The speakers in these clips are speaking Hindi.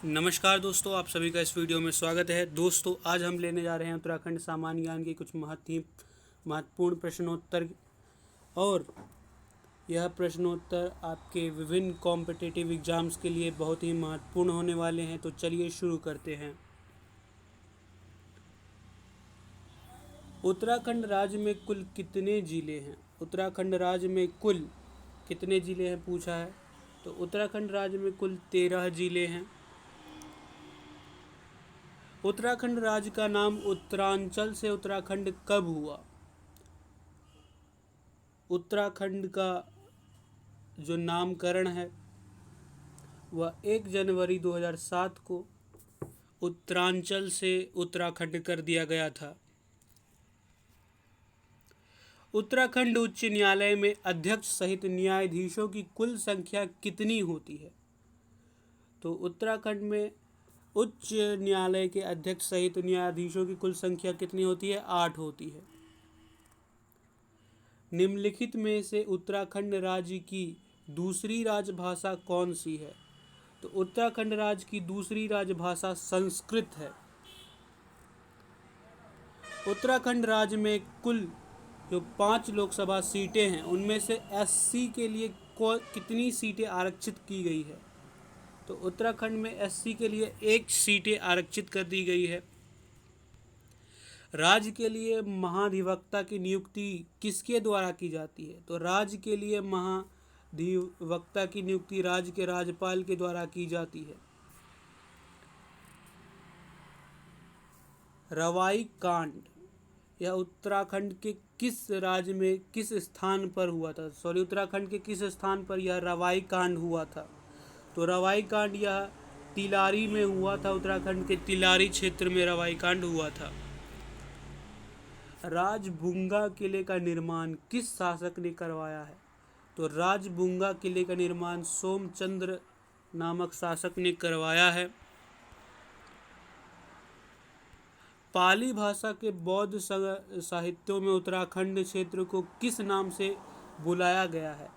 नमस्कार दोस्तों, आप सभी का इस वीडियो में स्वागत है। दोस्तों, आज हम लेने जा रहे हैं उत्तराखंड सामान्य ज्ञान के कुछ महत्वपूर्ण प्रश्नोत्तर। और यह प्रश्नोत्तर आपके विभिन्न कॉम्पिटिटिव एग्जाम्स के लिए बहुत ही महत्वपूर्ण होने वाले हैं। तो चलिए शुरू करते हैं। उत्तराखंड राज्य में कुल कितने जिले हैं? उत्तराखंड राज्य में कुल कितने जिले हैं पूछा है। तो उत्तराखंड राज्य में कुल 13 जिले हैं। उत्तराखंड राज्य का नाम उत्तरांचल से उत्तराखंड कब हुआ? उत्तराखंड का जो नामकरण है वह 1 जनवरी 2007 को उत्तरांचल से उत्तराखंड कर दिया गया था। उत्तराखंड उच्च न्यायालय में अध्यक्ष सहित न्यायाधीशों की कुल संख्या कितनी होती है? तो उत्तराखंड में उच्च न्यायालय के अध्यक्ष सहित न्यायाधीशों की कुल संख्या कितनी होती है? 8 होती है। निम्नलिखित में से उत्तराखंड राज्य की दूसरी राजभाषा कौन सी है? तो उत्तराखंड राज्य की दूसरी राजभाषा संस्कृत है। उत्तराखंड राज्य में कुल जो 5 लोकसभा सीटें हैं उनमें से एससी के लिए कितनी सीटें आरक्षित की गई है? तो उत्तराखंड में एससी के लिए 1 सीटें आरक्षित कर दी गई है। राज्य के लिए महाधिवक्ता की नियुक्ति किसके द्वारा की जाती है? तो राज्य के लिए महाधिवक्ता की नियुक्ति राज्य के राज्यपाल के द्वारा की जाती है। रवाई कांड यह उत्तराखंड के किस राज्य में किस स्थान पर हुआ था? उत्तराखंड के किस स्थान पर यह रवाई कांड हुआ था? तो रवाई कांड यह तिलारी में हुआ था। उत्तराखंड के तिलारी क्षेत्र में रवाई कांड हुआ था। राजबुंगा किले का निर्माण किस शासक ने करवाया है? तो राजबुंगा किले का निर्माण सोमचंद्र नामक शासक ने करवाया है। पाली भाषा के बौद्ध साहित्यों में उत्तराखंड क्षेत्र को किस नाम से बुलाया गया है?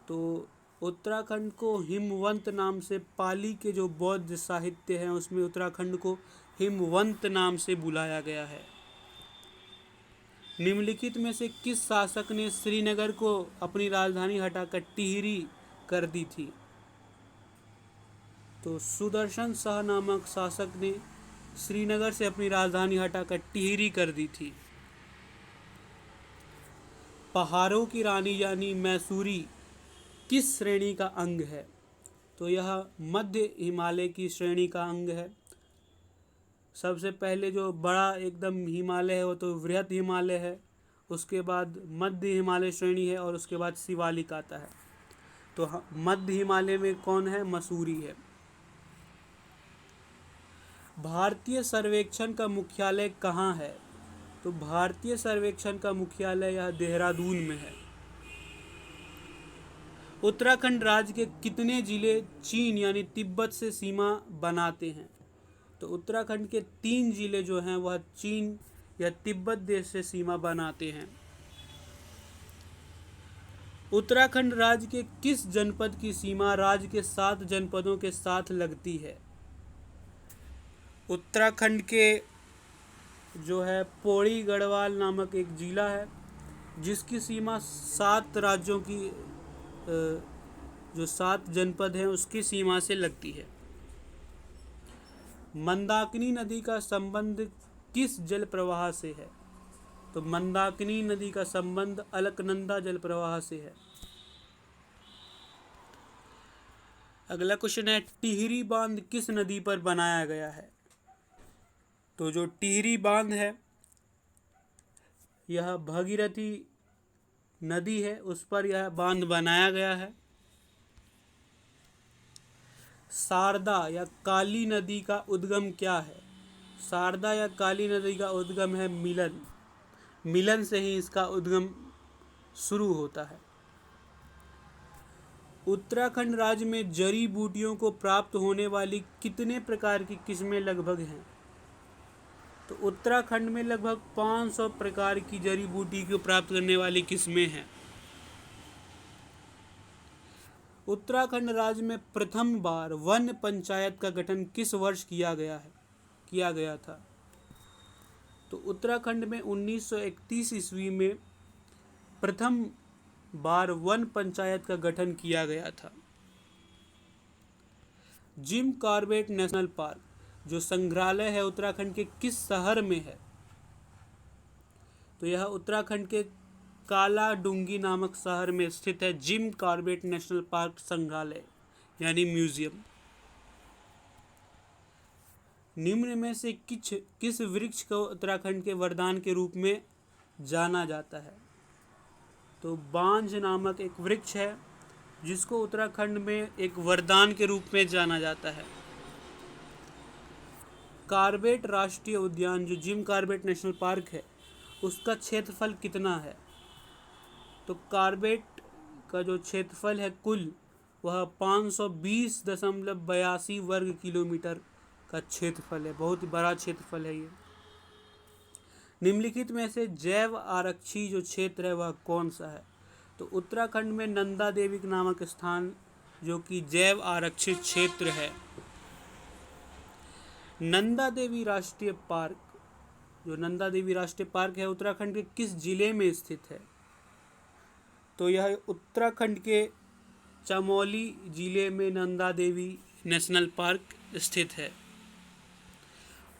तो उत्तराखंड को हिमवंत नाम से, पाली के जो बौद्ध साहित्य हैं उसमें उत्तराखंड को हिमवंत नाम से बुलाया गया है। निम्नलिखित में से किस शासक ने श्रीनगर को अपनी राजधानी हटाकर टिहरी कर दी थी? तो सुदर्शन शाह नामक शासक ने श्रीनगर से अपनी राजधानी हटाकर टिहरी कर दी थी। पहाड़ों की रानी यानी मैसूरी किस श्रेणी का अंग है? तो यह मध्य हिमालय की श्रेणी का अंग है। सबसे पहले जो बड़ा एकदम हिमालय है वो तो वृहत हिमालय है, उसके बाद मध्य हिमालय श्रेणी है और उसके बाद शिवालिक आता है। तो मध्य हिमालय में कौन है? मसूरी है। भारतीय सर्वेक्षण का मुख्यालय कहाँ है? तो भारतीय सर्वेक्षण का मुख्यालय यह देहरादून में है। उत्तराखंड राज्य के कितने जिले चीन यानी तिब्बत से सीमा बनाते हैं? तो उत्तराखंड के 3 जिले जो हैं वह चीन या तिब्बत देश से सीमा बनाते हैं। उत्तराखंड राज्य के किस जनपद की सीमा राज्य के 7 जनपदों के साथ लगती है? उत्तराखंड के जो है पौड़ी गढ़वाल नामक एक जिला है जिसकी सीमा 7 राज्यों की जो 7 जनपद हैं उसकी सीमा से लगती है। मंदाकिनी नदी का संबंध किस जल प्रवाह से है? तो मंदाकिनी नदी का संबंध अलकनंदा जल प्रवाह से है। अगला क्वेश्चन है, टिहरी बांध किस नदी पर बनाया गया है? तो जो टिहरी बांध है यह भागीरथी नदी है, उस पर यह बांध बनाया गया है। शारदा या काली नदी का उद्गम क्या है? शारदा या काली नदी का उद्गम है मिलन। मिलन से ही इसका उद्गम शुरू होता है। उत्तराखंड राज्य में जड़ी बूटियों को प्राप्त होने वाली कितने प्रकार की किस्में लगभग हैं? तो उत्तराखंड में लगभग 500 प्रकार की जड़ी बूटी को प्राप्त करने वाली किस्में हैं। उत्तराखंड राज्य में प्रथम बार वन पंचायत का गठन किस वर्ष किया गया था? तो उत्तराखंड में 1931 ईस्वी में प्रथम बार वन पंचायत का गठन किया गया था। जिम कॉर्बेट नेशनल पार्क जो संग्रहालय है उत्तराखंड के किस शहर में है? तो यह उत्तराखंड के कालाडूंगी नामक शहर में स्थित है जिम कॉर्बेट नेशनल पार्क संग्रहालय यानी म्यूजियम। निम्न में से किस वृक्ष को उत्तराखंड के वरदान के रूप में जाना जाता है? तो बांज नामक एक वृक्ष है जिसको उत्तराखंड में एक वरदान के रूप में जाना जाता है। कॉर्बेट राष्ट्रीय उद्यान जो जिम कॉर्बेट नेशनल पार्क है उसका क्षेत्रफल कितना है? तो कॉर्बेट का जो क्षेत्रफल है कुल वह 520.82 वर्ग किलोमीटर का क्षेत्रफल है। बहुत ही बड़ा क्षेत्रफल है ये। निम्नलिखित में से जैव आरक्षी जो क्षेत्र है वह कौन सा है? तो उत्तराखंड में नंदा देवी नामक स्थान जो कि जैव आरक्षित क्षेत्र है। नंदा देवी राष्ट्रीय पार्क जो नंदा देवी राष्ट्रीय पार्क है उत्तराखंड के किस जिले में स्थित है? तो यह उत्तराखंड के चमोली जिले में नंदा देवी नेशनल पार्क स्थित है।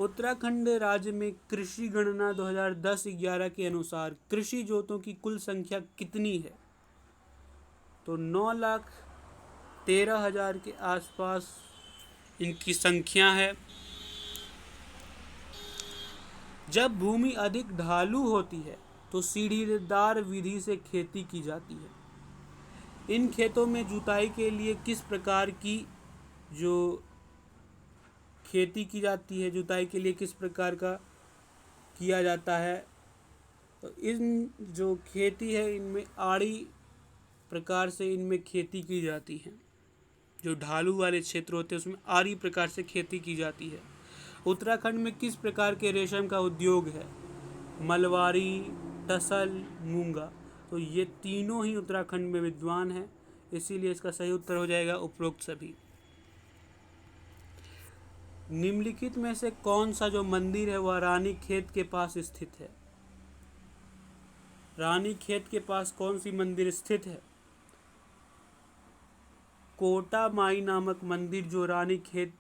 उत्तराखंड राज्य में कृषि गणना 2010-11 के अनुसार कृषि जोतों की कुल संख्या कितनी है? तो 9,13,000 के आसपास इनकी संख्या है। जब भूमि अधिक ढालू होती है तो सीढ़ीदार विधि से खेती की जाती है। इन खेतों में जुताई के लिए किस प्रकार की जो खेती की जाती है, जुताई के लिए किस प्रकार का किया जाता है? तो इन जो खेती है इनमें आड़ी प्रकार से इनमें खेती की जाती है। जो ढालू वाले क्षेत्र होते हैं उसमें आड़ी प्रकार से खेती की जाती है। उत्तराखंड में किस प्रकार के रेशम का उद्योग है? मलवारी, टसल, मूंगा। तो ये तीनों ही उत्तराखंड में विद्वान हैं, इसीलिए इसका सही उत्तर हो जाएगा उपरोक्त सभी। निम्नलिखित में से कौन सा जो मंदिर है वह रानी खेत के पास स्थित है? रानी खेत के पास कौन सी मंदिर स्थित है? कोटा माई नामक मंदिर जो रानी खेत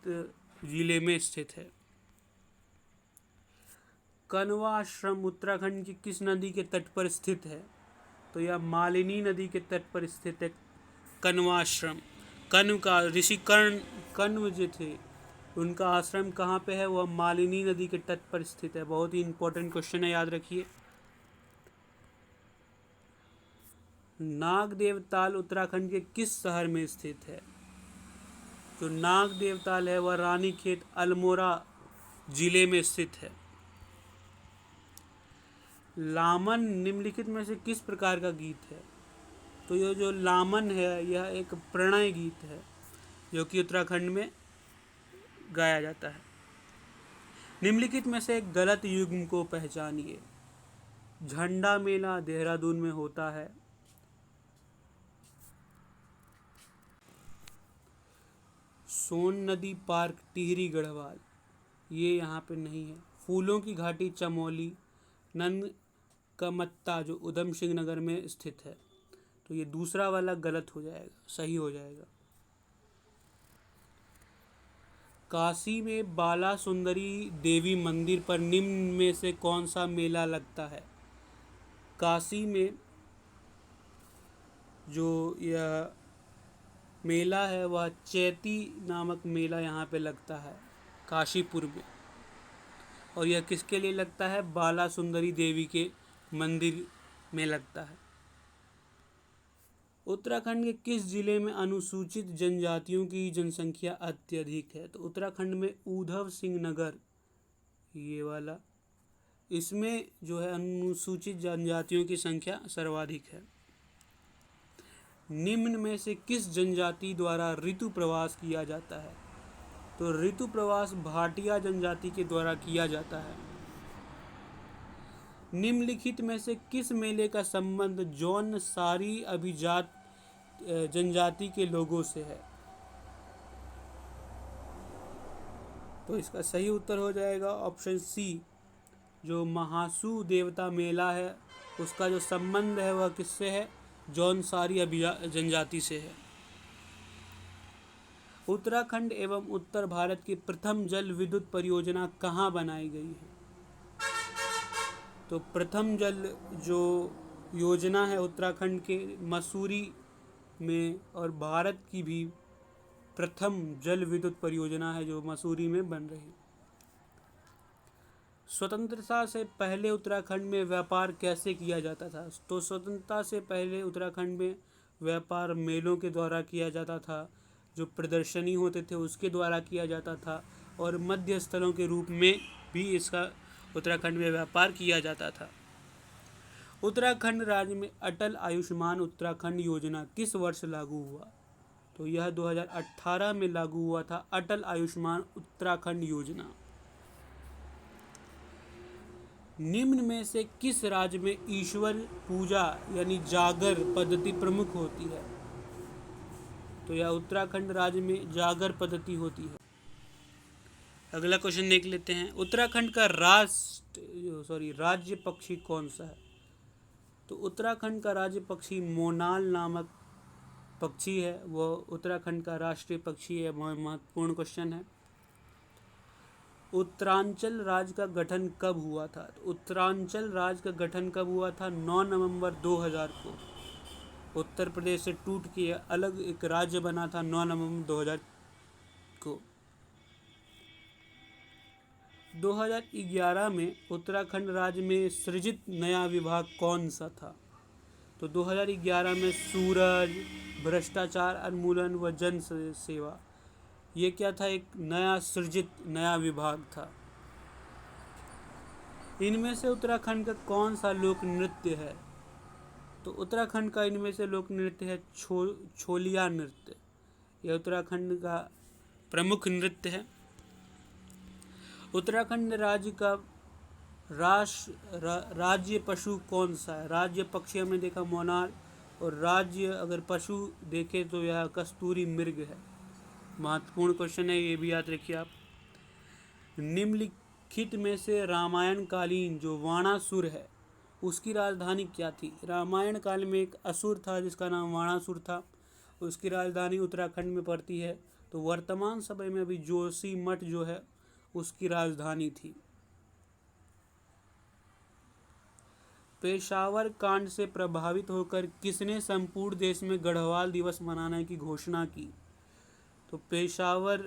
जिले में स्थित है। कनवा आश्रम उत्तराखंड की किस नदी के तट पर स्थित है? तो यह मालिनी नदी के तट पर स्थित है कनवा आश्रम। कण्व का ऋषि कण्व जो थे उनका आश्रम कहाँ पे है? वह मालिनी नदी के तट पर स्थित है। बहुत ही इंपॉर्टेंट क्वेश्चन है, याद रखिए। नाग देवताल उत्तराखंड के किस शहर में स्थित है? जो नाग देवताल है वह रानीखेत अल्मोड़ा जिले में स्थित है। लामन निम्नलिखित में से किस प्रकार का गीत है? तो यह जो लामन है यह एक प्रणय गीत है जो कि उत्तराखंड में गाया जाता है। निम्नलिखित में से एक गलत युग्म को पहचानिए। झंडा मेला देहरादून में होता है। सोन नदी पार्क टिहरी गढ़वाल ये यहाँ पे नहीं है। फूलों की घाटी चमोली ननकमत्ता जो उधम सिंह नगर में स्थित है। तो ये दूसरा वाला गलत हो जाएगा, सही हो जाएगा। काशी में बाला सुंदरी देवी मंदिर पर निम्न में से कौन सा मेला लगता है? काशी में जो यह मेला है वह चैती नामक मेला यहाँ पे लगता है काशीपुर में। और यह किसके लिए लगता है? बाला सुंदरी देवी के मंदिर में लगता है। उत्तराखंड के किस जिले में अनुसूचित जनजातियों की जनसंख्या अत्यधिक है? तो उत्तराखंड में ऊधव सिंह नगर ये वाला, इसमें जो है अनुसूचित जनजातियों की संख्या सर्वाधिक है। निम्न में से किस जनजाति द्वारा ऋतु प्रवास किया जाता है? तो ऋतु प्रवास भाटिया जनजाति के द्वारा किया जाता है। निम्नलिखित में से किस मेले का संबंध जौनसारी अभिजात जनजाति के लोगों से है। तो इसका सही उत्तर हो जाएगा ऑप्शन सी। जो महासू देवता मेला है उसका जो संबंध है वह किससे है? जौनसारी जनजाति से है। उत्तराखंड एवं उत्तर भारत की प्रथम जल विद्युत परियोजना कहाँ बनाई गई है? तो प्रथम जल जो योजना है उत्तराखंड के मसूरी में, और भारत की भी प्रथम जल विद्युत परियोजना है जो मसूरी में बन रही है। स्वतंत्रता से पहले उत्तराखंड में व्यापार कैसे किया जाता था? तो स्वतंत्रता से पहले उत्तराखंड में व्यापार मेलों के द्वारा किया जाता था, जो प्रदर्शनी होते थे उसके द्वारा किया जाता था, और मध्य स्थलों के रूप में भी इसका उत्तराखंड में व्यापार किया जाता था। उत्तराखंड राज्य में अटल आयुष्मान उत्तराखंड योजना किस वर्ष लागू हुआ? तो यह 2018 में लागू हुआ था अटल आयुष्मान उत्तराखंड योजना। निम्न में से किस राज्य में ईश्वर पूजा यानी जागर पद्धति प्रमुख होती है? तो यह उत्तराखंड राज्य में जागर पद्धति होती है। अगला क्वेश्चन देख लेते हैं। उत्तराखंड का राज्य पक्षी कौन सा है? तो उत्तराखंड का राज्य पक्षी मोनाल नामक पक्षी है, वह उत्तराखंड का राष्ट्रीय पक्षी है। महत्वपूर्ण क्वेश्चन है। उत्तरांचल राज्य का गठन कब हुआ था? तो उत्तरांचल राज्य का गठन कब हुआ था? 9 नवंबर 2000 को। उत्तर प्रदेश से टूट के अलग एक राज्य बना था 9 नवंबर 2000 को। 2011 में उत्तराखंड राज्य में सृजित नया विभाग कौन सा था? तो 2011 में सूरज, भ्रष्टाचार उन्मूलन व जन सेवा, ये क्या था? एक नया सृजित नया विभाग था। इनमें से उत्तराखंड का कौन सा लोक नृत्य है? तो उत्तराखंड का इनमें से लोक नृत्य है छोलिया नृत्य। यह उत्तराखंड का प्रमुख नृत्य है। उत्तराखंड राज्य का राज्य पशु कौन सा है? राज्य पक्षी हमने देखा मोनाल, और राज्य अगर पशु देखे तो यह कस्तूरी मृग है। महत्वपूर्ण क्वेश्चन है, ये भी याद रखिए आप। निम्नलिखित में से रामायण कालीन जो वाणासुर है उसकी राजधानी क्या थी? रामायण काल में एक असुर था जिसका नाम वाणासुर था, उसकी राजधानी उत्तराखंड में पड़ती है। तो वर्तमान समय में अभी जोशीमठ जो है उसकी राजधानी थी। पेशावर कांड से प्रभावित होकर किसने संपूर्ण देश में गढ़वाल दिवस मनाने की घोषणा की? तो पेशावर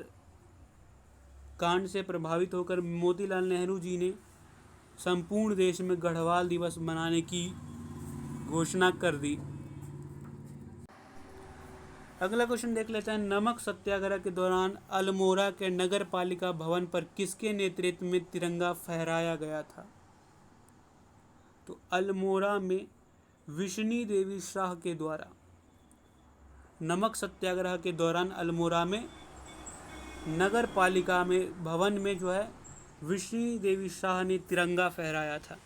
कांड से प्रभावित होकर मोतीलाल नेहरू जी ने संपूर्ण देश में गढ़वाल दिवस मनाने की घोषणा कर दी। अगला क्वेश्चन देख लेते हैं। नमक सत्याग्रह के दौरान अल्मोड़ा के नगर पालिका भवन पर किसके नेतृत्व में तिरंगा फहराया गया था? तो अल्मोड़ा में विष्णी देवी शाह के द्वारा नमक सत्याग्रह के दौरान अल्मोड़ा में नगर पालिका में भवन में जो है विष्णी देवी शाह ने तिरंगा फहराया था।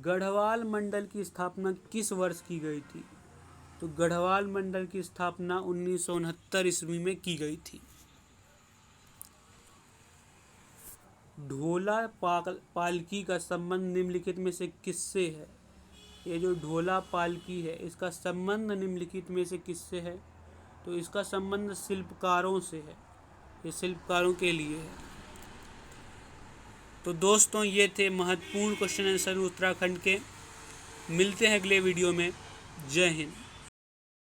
गढ़वाल मंडल की स्थापना किस वर्ष की गई थी? तो गढ़वाल मंडल की स्थापना 1969 ईस्वी में की गई थी। ढोला पालकी का संबंध निम्नलिखित में से किससे है? ये जो ढोला पालकी है इसका संबंध निम्नलिखित में से किससे है? तो इसका संबंध शिल्पकारों से है, ये शिल्पकारों के लिए है। तो दोस्तों ये थे महत्वपूर्ण क्वेश्चन आंसर उत्तराखंड के। मिलते हैं अगले वीडियो में। जय हिंद।